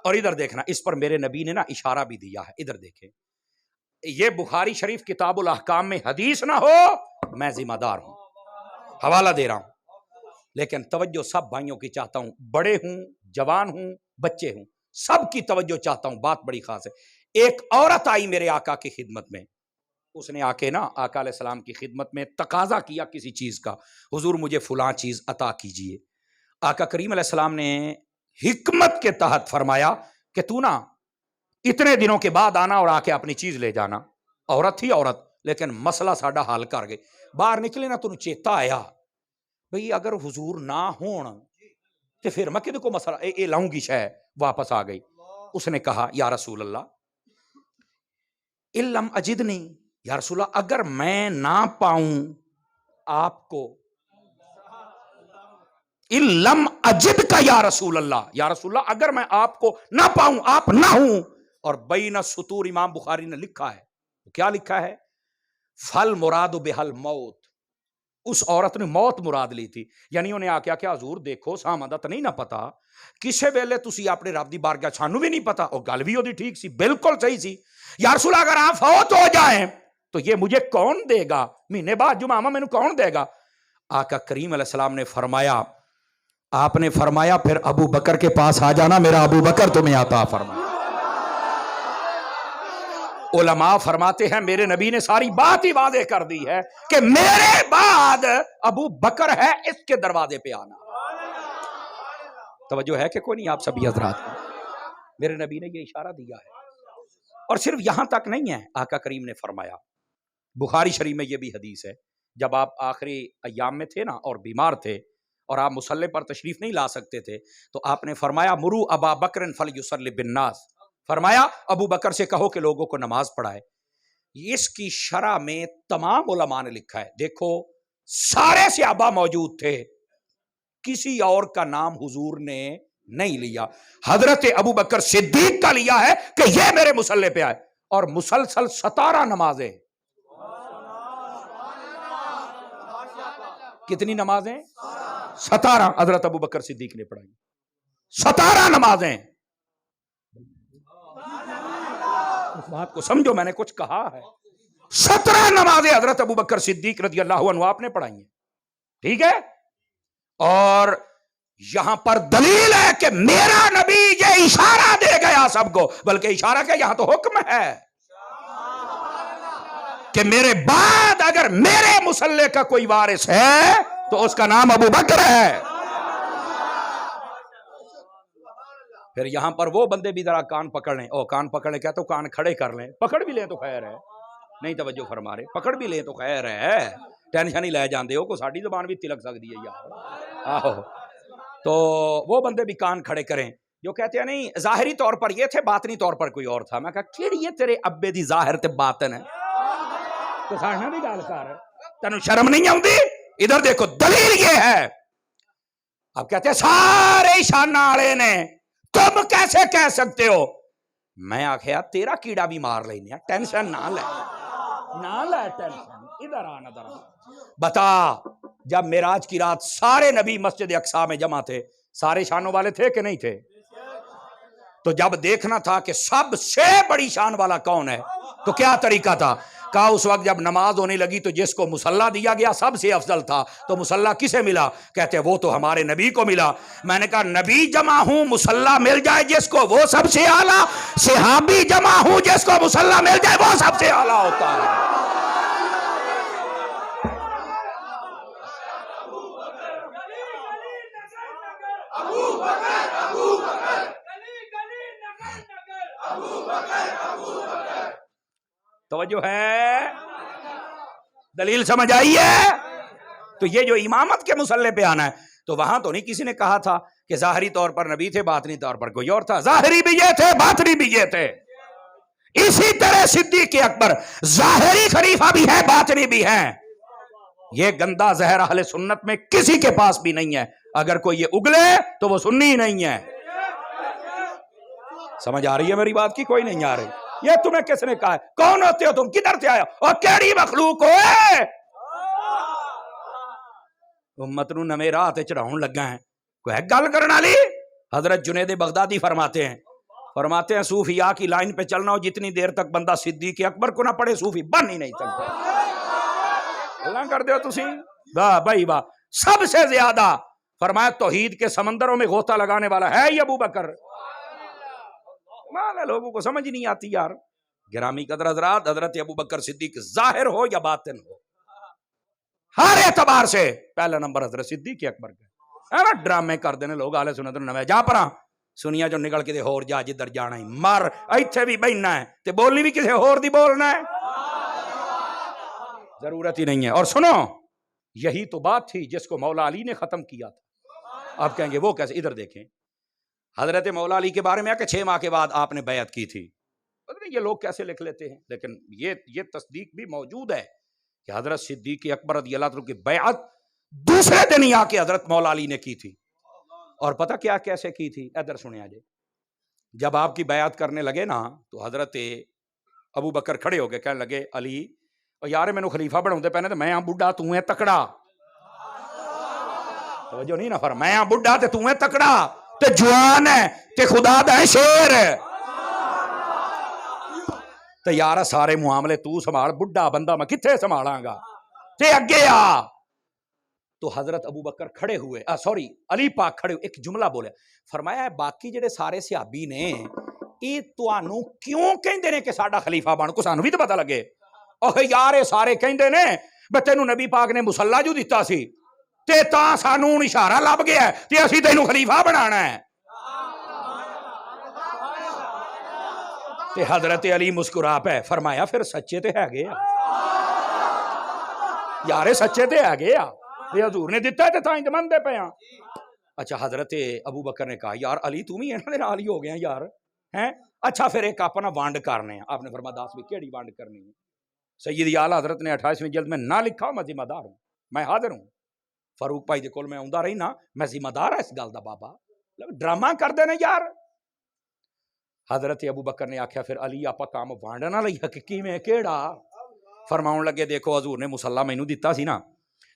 اور ادھر دیکھنا، اس پر میرے نبی نے نا اشارہ بھی دیا ہے، ادھر دیکھیں، یہ بخاری شریف کتاب الاحکام میں حدیث نہ ہو، میں ذمہ دار ہوں، حوالہ دے رہا ہوں، لیکن توجہ سب بھائیوں کی چاہتا ہوں، بڑے ہوں، جوان ہوں، بچے ہوں، سب کی توجہ چاہتا ہوں، بات بڑی خاص ہے۔ ایک عورت آئی میرے آقا کی خدمت میں، اس نے آ کے نا آقا علیہ السلام کی خدمت میں تقاضا کیا کسی چیز کا، حضور مجھے فلاں چیز عطا کیجئے۔ آقا کریم علیہ السلام نے حکمت کے تحت فرمایا کہ تو نا اتنے دنوں کے بعد آنا اور آ کے اپنی چیز لے جانا۔ عورت تھی عورت، لیکن مسئلہ ساڈا حل کر گئی۔ باہر نکلے نا تو چیتا آیا بھئی اگر حضور نہ ہون تو پھر میں کدے کو مسئلہ اے لاؤں گی شے، واپس آ گئی۔ اس نے کہا یا رسول اللہ علم اجدنی، یا رسول اللہ اگر میں نہ پاؤں آپ کو، علم اجد کا یا رسول اللہ، یا رسول اللہ اگر میں آپ کو نہ پاؤں، آپ نہ ہوں، اور بین سطور امام بخاری نے لکھا ہے، کیا لکھا ہے؟ فل مراد بہل موت، اس عورت نے موت مراد لی تھی، یعنی انہیں آ کیا حضور دیکھو سامدت نہیں نہ پتا کسے ویلے تسی اپنے رب دی بارگاہ سانو بھی نہیں پتا، اور گل بھی ہوتی ٹھیک سی، بالکل صحیح سی، یا رسول اللہ اگر آپ فوت ہو جائیں تو یہ مجھے کون دے گا، مہینے بعد جمعہ میں کون دے گا؟ آقا کریم علیہ السلام نے فرمایا، آپ نے فرمایا پھر ابو بکر کے پاس آ جانا، میرا ابو بکر تمہیں عطا فرمایا۔ علماء فرماتے ہیں میرے نبی نے ساری بات ہی واضح کر دی ہے کہ میرے بعد ابو بکر ہے، اس کے دروازے پہ آنا۔ توجہ ہے کہ کوئی نہیں آپ سبھی حضرات کو؟ میرے نبی نے یہ اشارہ دیا ہے، اور صرف یہاں تک نہیں ہے، آقا کریم نے فرمایا، بخاری شریف میں یہ بھی حدیث ہے، جب آپ آخری ایام میں تھے نا اور بیمار تھے اور آپ مصلی پر تشریف نہیں لا سکتے تھے، تو آپ نے فرمایا مرو ابا بکر فلیصلی بالناس، فرمایا ابو بکر سے کہو کہ لوگوں کو نماز پڑھائے۔ اس کی شرح میں تمام علماء نے لکھا ہے، دیکھو سارے صحابہ موجود تھے، کسی اور کا نام حضور نے نہیں لیا، حضرت ابو بکر صدیق کا لیا ہے کہ یہ میرے مصلی پہ آئے، اور مسلسل 17 نمازیں، کتنی نمازیں؟ 17 حضرت ابو بکر صدیق نے پڑھائی، 17 نمازیں۔ اس بات کو سمجھو، میں نے کچھ کہا ہے، 17 نمازیں حضرت ابو بکر صدیق رضی اللہ عنہ آپ نے پڑھائی ہیں، ٹھیک ہے؟ اور یہاں پر دلیل ہے کہ میرا نبی یہ اشارہ دے گیا سب کو، بلکہ اشارہ کیا، یہاں تو حکم ہے کہ میرے بعد اگر میرے مصلی کا کوئی وارث ہے تو اس کا نام ابو بکر ہے۔ پھر یہاں پر وہ بندے بھی ذرا کان پکڑ لیں، او کان پکڑ لیں، کیا تو کان کھڑے کر لیں، پکڑ بھی لیں تو خیر ہے، نہیں توجہ فرما رہے، پکڑ بھی لیں تو خیر ہے، ٹینشن ہی لے جاندے ہو، کو ساڑی زبان بھی تلک سکتی ہے یار، آہو، تو وہ بندے بھی کان کھڑے کریں جو کہتے ہیں نہیں ظاہری طور پر یہ تھے، باطنی طور پر کوئی اور تھا۔ میں کہا کیڑی یہ تیرے ابے دی ظاہر تے باطن ہے، تو ساڑھنا بھی گال کر ہے، تینوں شرم نہیں آؤندی؟ ادھر دیکھو دلیل یہ ہے۔ اب کہتے ہیں سارے شانہ والے نے، تم کیسے کہہ سکتے ہو؟ میں آخیا تیرا کیڑا بھی مار لینے، ٹینشن نہ لے، نہ لے ٹینشن، ادھر آ ادھر آ۔ بتا جب معراج کی رات سارے نبی مسجد اقصی میں جمع تھے، سارے شانوں والے تھے کہ نہیں تھے؟ تو جب دیکھنا تھا کہ سب سے بڑی شان والا کون ہے تو کیا طریقہ تھا؟ کہا اس وقت جب نماز ہونے لگی تو جس کو مصلی دیا گیا سب سے افضل تھا، تو مصلی کسے ملا؟ کہتے وہ تو ہمارے نبی کو ملا۔ میں نے کہا نبی جمع ہوں مصلی مل جائے جس کو وہ سب سے اعلیٰ، صحابی جمع ہوں جس کو مصلی مل جائے وہ سب سے اعلیٰ ہوتا ہے۔ توجہ ہے، دلیل سمجھ آئی ہے؟ تو یہ جو امامت کے مصلی پہ آنا ہے، تو وہاں تو نہیں کسی نے کہا تھا کہ ظاہری طور پر نبی تھے، باطنی طور پر کوئی اور تھا، ظاہری بھی یہ تھے، باطنی بھی یہ تھے۔ اسی طرح صدیق اکبر ظاہری خلیفہ بھی ہے، باطنی بھی ہیں۔ یہ گندا زہر اہل سنت میں کسی کے پاس بھی نہیں ہے، اگر کوئی یہ اگلے تو وہ سنی نہیں ہے۔ سمجھ آ رہی ہے میری بات کی؟ کوئی نہیں آ رہی؟ یہ تمہیں کس نے کہا ہے؟ کون ہوتے ہو تم؟ کدھر سے آیا اور کیڑی مخلوق ہوئے؟ امت نو نویں راہ تے چڑھاؤن لگا ہے، کوئی ہے گل کرن والی؟ حضرت جنید بغدادی فرماتے ہیں فرماتے ہیں صوفیاء کی لائن پہ چلنا ہو جتنی دیر تک بندہ صدیق اکبر کو نہ پڑھے صوفی بن ہی نہیں سکتا. اللہ کر دو تسی واہ بھائی واہ. سب سے زیادہ فرمایا توحید کے سمندروں میں غوطہ لگانے والا ہے یہ ابو بکر. لوگوں کو سمجھ نہیں آتی یار. گرامی قدر حضرات, حضرت ابو بکر صدیق ظاہر ہو یا باطن ہو, ہر اعتبار سے پہلا نمبر حضرت صدیق اکبر کا. ڈرامے کر دینے لوگ آلے سنت نوے جا پرا سنیا جو نکل کے ہور جا جدھر جانا ہی مر ایتھے بھی بہنا ہے تے بولنی بھی کسی ہور دی بولنا ہے, ضرورت ہی نہیں ہے. اور سنو یہی تو بات تھی جس کو مولا علی نے ختم کیا تھا. آپ کہیں گے وہ کیسے؟ ادھر دیکھیں حضرت مولا علی کے بارے میں کہ 6 ماہ کے بعد آپ نے بیعت کی تھی. یہ لوگ کیسے لکھ لیتے ہیں, لیکن یہ تصدیق بھی موجود ہے کہ حضرت صدیق اکبر رضی اللہ عنہ کی بیعت دوسرے دن ہی آ کے حضرت مولا علی نے کی تھی. اور پتہ کیا کیسے کی تھی؟ ادھر سنیں آجے. جب آپ کی بیعت کرنے لگے نا تو حضرت ابو بکر کھڑے ہو گئے, کہنے لگے علی یار مینوں خلیفہ بناؤندے پہنے تو میں ہاں بڈھا تو ہے تکڑا. توجہ نہیں نا, میں ہاں بڈھا تے تو ہے تکڑا تے جوان ہے تے خدا دا ہے شیر ہے تے یار سارے معاملے تو سنبھال, بڈھا بندہ میں کتھے سنبھالاں گا تے اگے آ. تو حضرت ابو بکر کھڑے ہوئے, علی پاک کھڑے ہوئے, ایک جملہ بولے, فرمایا باقی جڑے سارے صحابی نے یہ تانوں کیوں کہندے نے کہ ساڈا خلیفہ بن, کو سانوں بھی تو پتہ لگے. اوہ یار یہ سارے کہندے نے بے تینوں نبی پاک نے مصلا جو دتا سی تے تاں سانوں اشارہ لب گیا ہے تے اسی تینوں خلیفہ بنانا ہے. تے حضرت علی مسکرا پے, فرمایا پھر سچے تے ہے گیا یار, سچے تے ہے گیا, یہ حضور نے دیتا ہے تے تاں انتمن دے پے ہاں. اچھا حضرت ابو بکر نے کہا یار علی تم ہی انہاں دے نال ہی ہو گیا یار ہیں. اچھا پھر ایک اپنا وانڈ کرنے ہیں. آپ نے فرمایا 10 بھی کیڑی وانڈ کرنی ہے؟ سیدی اعلی حضرت نے 28ویں جلد میں نہ لکھا میں ذمہ دار ہوں, میں حاضر ہوں. فاروق بھائی دے کول میں آندا رہی نا, میں ذمہ دار ہے اس گل دا. بابا ڈرامہ کر دے نا یار. حضرت ابو بکر نے آکھیا پھر علی آپا کام وانڈنا لئی حقیقی میں کیڑا؟ فرماؤن لگے دیکھو حضور نے مصلا مینوں دتا سی نا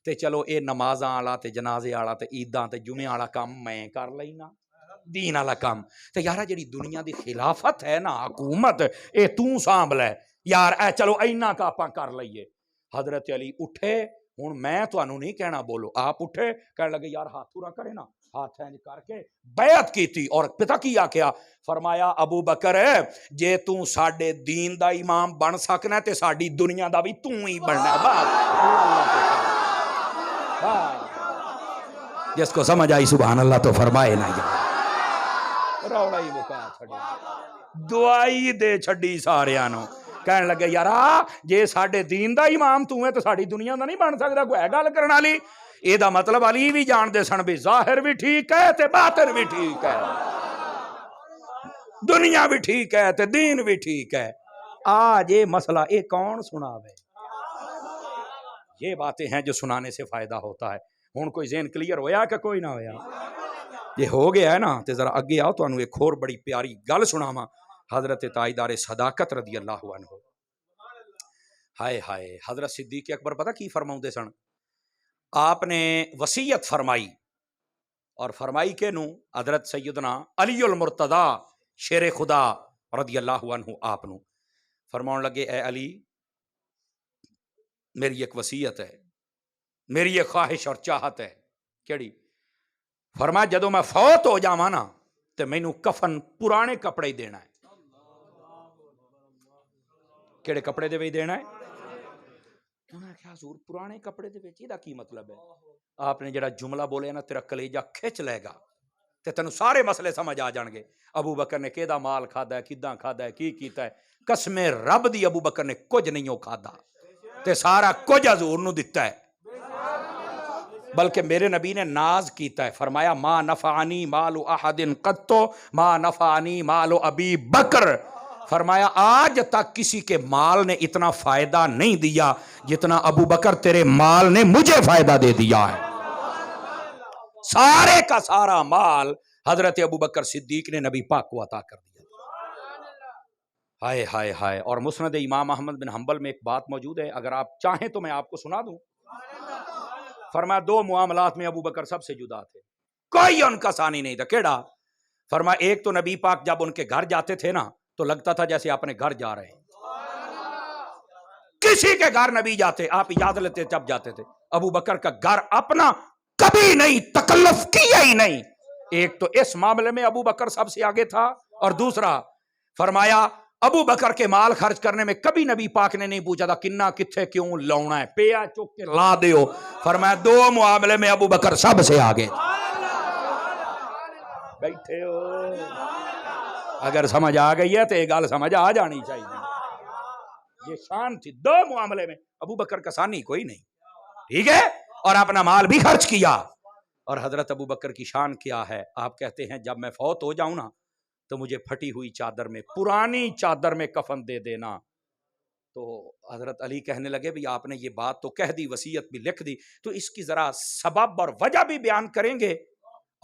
تے چلو اے نمازاں والا تے جنازے والا تے عیداں تے جمعے والا کام میں کر لینا, دین والا کام تے یار جڑی دنیا دی خلافت ہے نا, حکومت, اے تو سانبھ لے یار, اے چلو اینا کا آپاں کر لئیے. حضرت علی اٹھے, ہن میں تانوں نہیں کہنا بولو, آپ اٹھے کہنے لگے یار ہاتھ پورا کرے نا, ہاتھ انج کر کے بیعت کیتی. اور پتہ کیا کیا فرمایا ابو بکر جے تو ساڈے دین دا امام بن سکنا تے ساڈی دنیا دا بھی تو ہی بننا ہے. بس جس کو سمجھ آئی سبحان اللہ تو فرمائے نا یار, روڑا ہی مکا چھڑی, دعائی دے چھڑی ساریاں نو. کہنے لگے یارا جے ساڈے دین دا امام تو ہے تو ساڈی دنیا دا نہیں بن سکدا, کوئی ہے گل کرن والی. اے دا مطلب علی بھی جان دے سن بھی ظاہر بھی ٹھیک ہے تے باطن بھی ٹھیک ہے, دنیا بھی ٹھیک ہے تے دین بھی ٹھیک ہے. آج یہ مسئلہ اے کون سناوے؟ یہ باتیں ہیں جو سنانے سے فائدہ ہوتا ہے. ہن کوئی ذہن کلیئر ہویا کہ کوئی نہ ہویا؟ یہ ہو گیا ہے نا تے ذرا اگے آؤ, تانوں ایک اور بڑی پیاری گل سناواں. حضرت تاجدار صداقت رضی اللہ عنہ, ہائے ہائے, حضرت صدیق اکبر پتہ کی فرماؤندے سن؟ آپ نے وصیت فرمائی, اور فرمائی کہ نو حضرت سیدنا علی المرتضی شیر خدا رضی اللہ عنہ آپ نو فرماؤن لگے اے علی میری ایک وصیت ہے, میری ایک خواہش اور چاہت ہے. کیڑی؟ فرمایا جدوں میں فوت ہو جاواں نا تے مینوں کفن پرانے کپڑے ہی دینا ہے. کیڑے کپڑے دے وچ دینا ہے؟ انہوں نے کہا حضور پرانے کپڑے دے وچ دا کی مطلب ہے؟ آپ نے جڑا جملہ بولے نا تیرا کلیجہ کھچ لے گا تے تینوں سارے مسئلے سمجھ آ جان گے. ابو بکر نے کیدا مال کھادا ہے, کداں کھادا ہے, کی کیتا ہے؟ قسم رب دی ابو بکر نے کچھ نہیں ہو کھادا تے سارا کچھ حضور نو دتا ہے. بلکہ میرے نبی نے ناز کیتا ہے, فرمایا ما نفعنی مال احد قط ما نفعنی مال ابی بکر. فرمایا آج تک کسی کے مال نے اتنا فائدہ نہیں دیا جتنا ابو بکر تیرے مال نے مجھے فائدہ دے دیا ہے. سارے کا سارا مال حضرت ابو بکر صدیق نے نبی پاک کو عطا کر دیا. ہائے ہائے ہائے. اور مسند امام احمد بن حنبل میں ایک بات موجود ہے, اگر آپ چاہیں تو میں آپ کو سنا دوں. فرمایا 2 معاملات میں ابو بکر سب سے جدا تھے, کوئی ان کا ثانی نہیں تھا. کیڑا؟ فرمایا ایک تو نبی پاک جب ان کے گھر جاتے تھے نا تو لگتا تھا جیسے اپنے گھر جا رہے ہیں. کسی کے گھر نبی جاتے آپ اجازت لیتے جب جاتے تھے. ابو بکر کا گھر اپنا کبھی نہیں تکلف کیا ہی نہیں. ایک تو اس معاملے میں ابو بکر سب سے آگے تھا، اور دوسرا فرمایا ابو بکر کے مال خرچ کرنے میں کبھی نبی پاک نے نہیں پوچھا تھا کنا کتھے کیوں لاؤنا ہے، پیا چک کے لا دیو. فرمایا دو معاملے میں ابو بکر سب سے آگے تھا. بیٹھے ہو، اگر سمجھ آ گئی ہے تو یہ گل سمجھ آ جانی چاہیے. یہ شان تھی، دو معاملے میں ابو بکر کا ثانی کوئی نہیں. ٹھیک ہے، اور اپنا مال بھی خرچ کیا. اور حضرت ابو بکر کی شان کیا ہے؟ آپ کہتے ہیں جب میں فوت ہو جاؤں نا تو مجھے پھٹی ہوئی چادر میں، پرانی چادر میں کفن دے دینا. تو حضرت علی کہنے لگے بھی آپ نے یہ بات تو کہہ دی، وصیت بھی لکھ دی، تو اس کی ذرا سبب اور وجہ بھی بیان کریں گے؟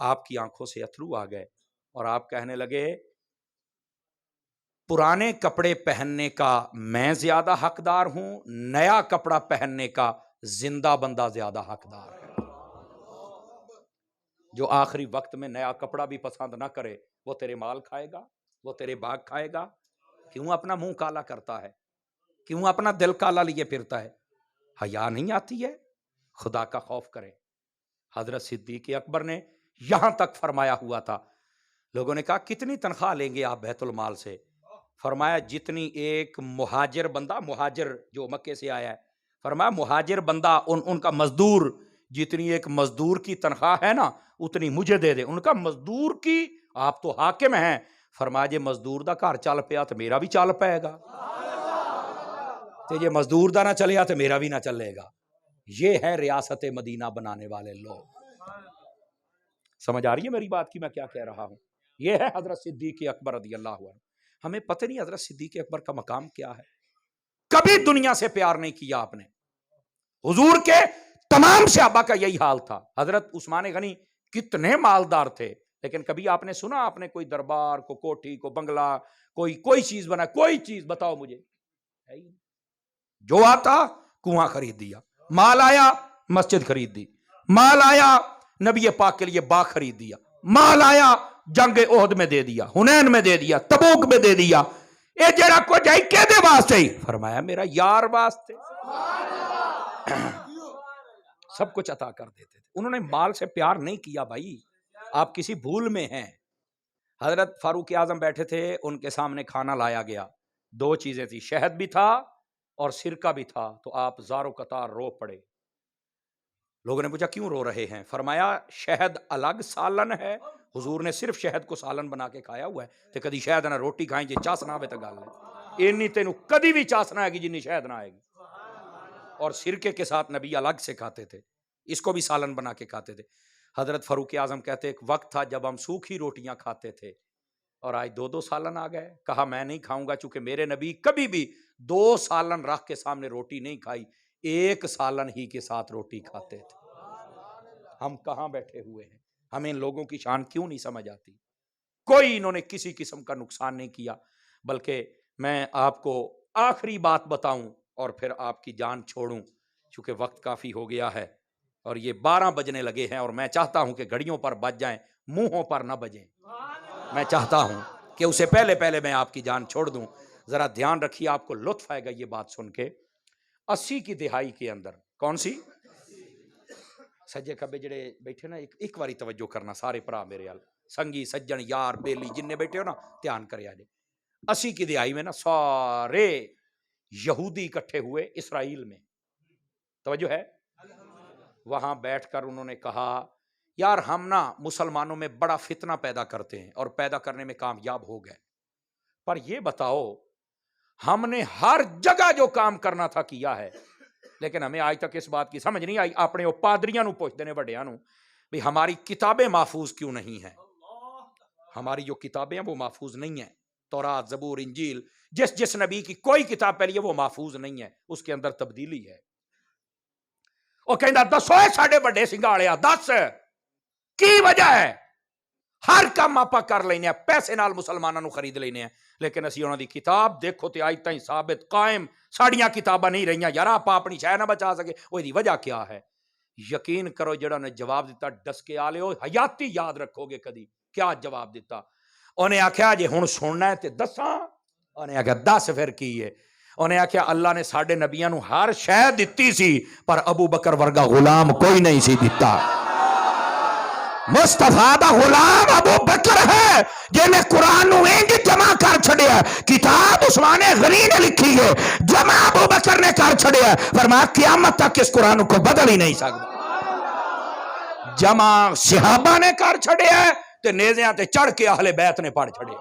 آپ کی آنکھوں سے اتھرو آ گئے اور آپ کہنے لگے پرانے کپڑے پہننے کا میں زیادہ حقدار ہوں، نیا کپڑا پہننے کا زندہ بندہ زیادہ حقدار ہے. جو آخری وقت میں نیا کپڑا بھی پسند نہ کرے وہ تیرے مال کھائے گا، وہ تیرے باغ کھائے گا. کیوں اپنا منہ کالا کرتا ہے؟ کیوں اپنا دل کالا لیے پھرتا ہے؟ حیا نہیں آتی ہے؟ خدا کا خوف کرے. حضرت صدیق اکبر نے یہاں تک فرمایا ہوا تھا، لوگوں نے کہا کتنی تنخواہ لیں گے آپ بیت المال سے؟ فرمایا جتنی ایک مہاجر بندہ، مہاجر جو مکے سے آیا ہے، فرمایا مہاجر بندہ ان کا مزدور، جتنی ایک مزدور کی تنخواہ ہے نا اتنی مجھے دے دے. ان کا مزدور کی، آپ تو حاکم ہیں، فرمایا جے مزدور دا گھر چل پیا تو میرا بھی چل پائے گا، تے جے مزدور دا نہ چلیا تو میرا بھی نہ چلے گا. یہ ہے ریاست مدینہ بنانے والے لوگ. سمجھ آ رہی ہے میری بات کی میں کیا کہہ رہا ہوں؟ یہ ہے حضرت صدیق اکبر رضی اللہ عنہ. ہمیں پتہ نہیں حضرت صدیق اکبر کا مقام کیا ہے. کبھی دنیا سے پیار نہیں کیا آپ نے. حضور کے تمام صحابہ کا یہی حال تھا. حضرت عثمان غنی کتنے مالدار تھے، لیکن کبھی آپ نے سنا آپ نے کوئی دربار کو، کوٹھی کو، بنگلہ، کوئی چیز بنا، کوئی چیز بتاؤ مجھے. جو آتا کنواں خرید دیا، مال آیا مسجد خرید دی، مال آیا نبی پاک کے لیے باغ خرید دیا، مال آیا جنگ احد میں دے دیا، حنین میں دے دیا، تبوک میں دے دیا. اے جڑا کچھ ہے کہدے واسطے؟ فرمایا میرا یار واسطے. سب کچھ عطا کر دیتے تھے. انہوں نے مال سے پیار نہیں کیا. بھائی آپ کسی بھول میں ہیں. حضرت فاروق اعظم بیٹھے تھے، ان کے سامنے کھانا لایا گیا، دو چیزیں تھی، شہد بھی تھا اور سرکہ بھی تھا. تو آپ زارو قطار رو پڑے. لوگوں نے پوچھا کیوں رو رہے ہیں؟ فرمایا شہد الگ سالن ہے، حضور نے صرف شہد کو سالن بنا کے کھایا ہوا ہے، تے کدی شہد نہ روٹی کھائیں جی چاس نہ آوے تے گل ہے اینی تینوں کدی بھی چاس نہ آئے گی جنی شہد نہ آئے گی. اور سرکے کے ساتھ نبی الگ سے کھاتے تھے، اس کو بھی سالن بنا کے کھاتے تھے. حضرت فاروق اعظم کہتے ایک وقت تھا جب ہم سوکھی روٹیاں کھاتے تھے اور آج دو سالن آ گئے. کہا میں نہیں کھاؤں گا، چونکہ میرے نبی کبھی بھی 2 سالن رکھ کے سامنے روٹی نہیں کھائی، 1 سالن ہی کے ساتھ روٹی کھاتے تھے. ہم کہاں بیٹھے ہوئے ہیں؟ ہمیں ان لوگوں کی شان کیوں نہیں سمجھ آتی؟ کوئی انہوں نے کسی قسم کا نقصان نہیں کیا. بلکہ میں آپ کو آخری بات بتاؤں اور پھر آپ کی جان چھوڑوں، چونکہ وقت کافی ہو گیا ہے اور یہ 12 بجنے لگے ہیں، اور میں چاہتا ہوں کہ گھڑیوں پر بج جائیں، منہوں پر نہ بجیں. میں چاہتا ہوں کہ اسے پہلے میں آپ کی جان چھوڑ دوں. ذرا دھیان رکھیے، آپ کو لطف آئے گا یہ بات سن کے. 80 کی دہائی کے اندر، کون سی؟ سجے کبے جڑے بیٹھے نا، ایک واری توجہ کرنا سارے پرا میرے حال، سنگی سجن یار بیلی جننے بیٹھے ہو نا دھیان کرے آجے. 80 کی دہائی میں نا سارے یہودی اکٹھے ہوئے اسرائیل میں، توجہ ہے. وہاں بیٹھ کر انہوں نے کہا یار ہم نا مسلمانوں میں بڑا فتنہ پیدا کرتے ہیں، اور پیدا کرنے میں کامیاب ہو گئے، پر یہ بتاؤ ہم نے ہر جگہ جو کام کرنا تھا کیا ہے، لیکن ہمیں آج تک اس بات کی سمجھ نہیں آئی. اپنے وہ پادریاں نو پوچھتے ہیں بڑیاں نو بھی ہماری کتابیں محفوظ کیوں نہیں ہیں؟ ہماری جو کتابیں ہیں وہ محفوظ نہیں ہیں. تورات، زبور، انجیل، جس نبی کی کوئی کتاب پہلی ہے وہ محفوظ نہیں ہے، اس کے اندر تبدیلی ہے. وہ کہندا دسو ساڈے بڑے سنگھاڑیا، دس کی وجہ ہے؟ ہر کام آپا کر لینے ہیں، پیسے نال مسلمانوں نو خرید لینے ہیں، لیکن اسی انہاں دی کتاب دیکھو تے آج تائیں ثابت قائم ساڑیاں کتاباں نہیں رہیاں. یار آپ اپنی شے نہ بچا سکے، وہ دی وجہ کیا ہے؟ یقین کرو جڑا نے جواب دیتا ڈس کے آ لے، حیاتی یاد رکھو گے کدی کیا جواب دیتا. انہیں آخیا جی ہوں سننا ہے تے دساں؟ انہیں آخیا دس پھر کی ہے؟ انہیں آخیا اللہ نے ساڈے نبیاں نو ہر شے دتی سی پر ابو بکر ورگا غلام کوئی نہیں سی دتا. مصطفیٰ دا غلام ابو بکر ہے جنہیں قرآن نو انج جمع کر چھڑیا. کتاب عثمان غنی نے لکھی ہے، جمع ابو بکر نے کر چھڑیا. فرمایا قیامت تک اس قرآن کو بدل ہی نہیں سکتا. جمع صحابہ نے کر چھڑیا تے نیزیاں تے چڑھ کے اہل بیت نے پڑھ چھڑیا.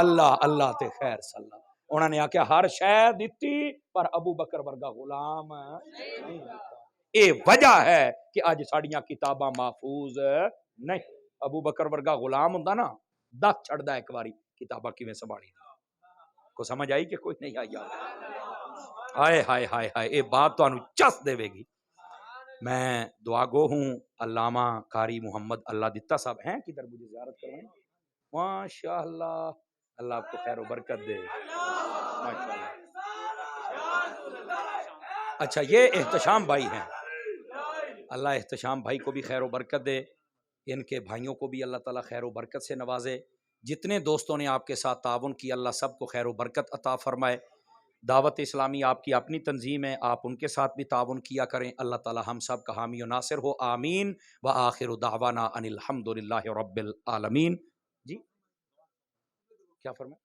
اللہ اللہ تے خیر صلی اللہ. انہوں نے آکھیا ہر شے دتی پر ابو بکر ورگا غلام نہیں دتا. اے وجہ ہے کہ آج ساڑیاں کتاباں محفوظ نہیں. ابو بکر ورگا غلام ہوندا نا دت چھڑدا ایک واری کتاباں کیویں سنبھالی. کو سمجھ آئی کہ کوئی نہیں آئی؟ ہائے ہائے ہائے ہائے اے بات تانوں چس دے گی. میں دعا گو ہوں علامہ قاری محمد اللہ دتا صاحب ہیں کدھر مجھے زیارت کروائیں. ماشاءاللہ اللہ آپ کو خیر و برکت دے. ماشاءاللہ. اچھا یہ احتشام بھائی ہیں، اللہ احتشام بھائی کو بھی خیر و برکت دے، ان کے بھائیوں کو بھی اللہ تعالیٰ خیر و برکت سے نوازے. جتنے دوستوں نے آپ کے ساتھ تعاون کیا اللہ سب کو خیر و برکت عطا فرمائے. دعوت اسلامی آپ کی اپنی تنظیم ہے، آپ ان کے ساتھ بھی تعاون کیا کریں. اللہ تعالیٰ ہم سب کا حامی و ناصر ہو. آمین. وآخر دعوانا ان الحمدللہ رب العالمین. جی کیا فرمائیں؟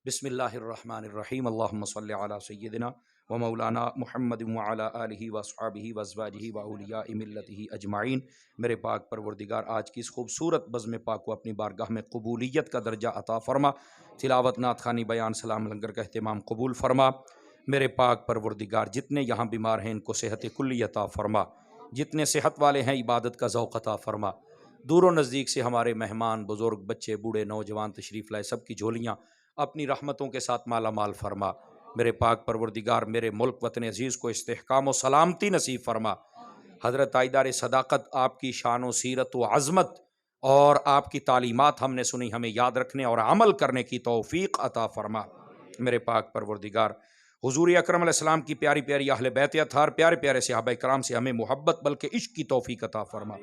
بسم اللہ الرحمن الرحیم. اللہم صلی علی سیدنا و مولانا محمد وعلی آلہ واصحابہ وازواجہ واولیاء ملتہ اجمعین. میرے پاک پروردگار آج کی اس خوبصورت بزم پاک کو اپنی بارگاہ میں قبولیت کا درجہ عطا فرما. تلاوت نعت خوانی بیان سلام لنگر کا اہتمام قبول فرما. میرے پاک پروردگار جتنے یہاں بیمار ہیں ان کو صحت کلی عطا فرما. جتنے صحت والے ہیں عبادت کا ذوق عطا فرما. دور و نزدیک سے ہمارے مہمان بزرگ بچے بوڑھے نوجوان تشریف لائے سب کی جھولیاں اپنی رحمتوں کے ساتھ مالا مال فرما. میرے پاک پروردگار میرے ملک وطن عزیز کو استحکام و سلامتی نصیب فرما. حضرت عائدار صداقت آپ کی شان و سیرت و عظمت اور آپ کی تعلیمات ہم نے سنی، ہمیں یاد رکھنے اور عمل کرنے کی توفیق عطا فرما. میرے پاک پروردگار حضور اکرم علیہ السلام کی پیاری پیاری اہل بیت اطہار پیارے پیارے صحابہ کرام سے ہمیں محبت بلکہ عشق کی توفیق عطا فرما.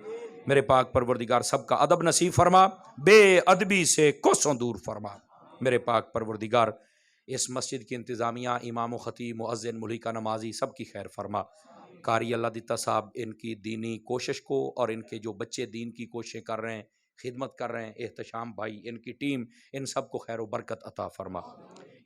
میرے پاک پروردگار سب کا ادب نصیب فرما، بے ادبی سے کوسوں دور فرما. میرے پاک پروردگار اس مسجد کی انتظامیہ امام و خطیب مؤذن ملحقہ نمازی سب کی خیر فرما. قاری اللہ دتا صاحب ان کی دینی کوشش کو اور ان کے جو بچے دین کی کوششیں کر رہے ہیں خدمت کر رہے ہیں، احتشام بھائی ان کی ٹیم ان سب کو خیر و برکت عطا فرما.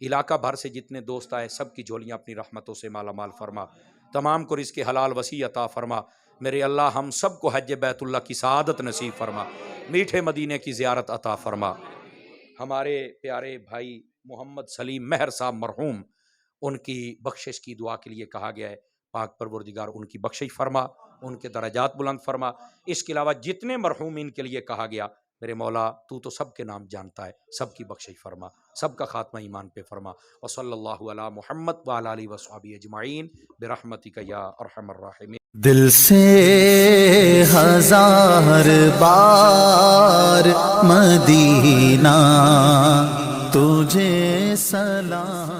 علاقہ بھر سے جتنے دوست آئے سب کی جھولیاں اپنی رحمتوں سے مالا مال فرما. تمام کو رزق حلال وسیع عطا فرما. میرے اللہ ہم سب کو حج بیت اللہ کی سعادت نصیب فرما، میٹھے مدینے کی زیارت عطا فرما. ہمارے پیارے بھائی محمد سلیم مہر صاحب مرحوم ان کی بخشش کی دعا کے لیے کہا گیا ہے. پاک پروردگار ان کی بخشش فرما، ان کے درجات بلند فرما. اس کے علاوہ جتنے مرحومین کے لیے کہا گیا میرے مولا تو سب کے نام جانتا ہے، سب کی بخشش فرما، سب کا خاتمہ ایمان پہ فرما. وصلی اللہ علی محمد وعلی آلہ وصحبہ اجمعین برحمتک یا ارحم الراحمین. دل سے ہزار بار مدینہ تجھے سلام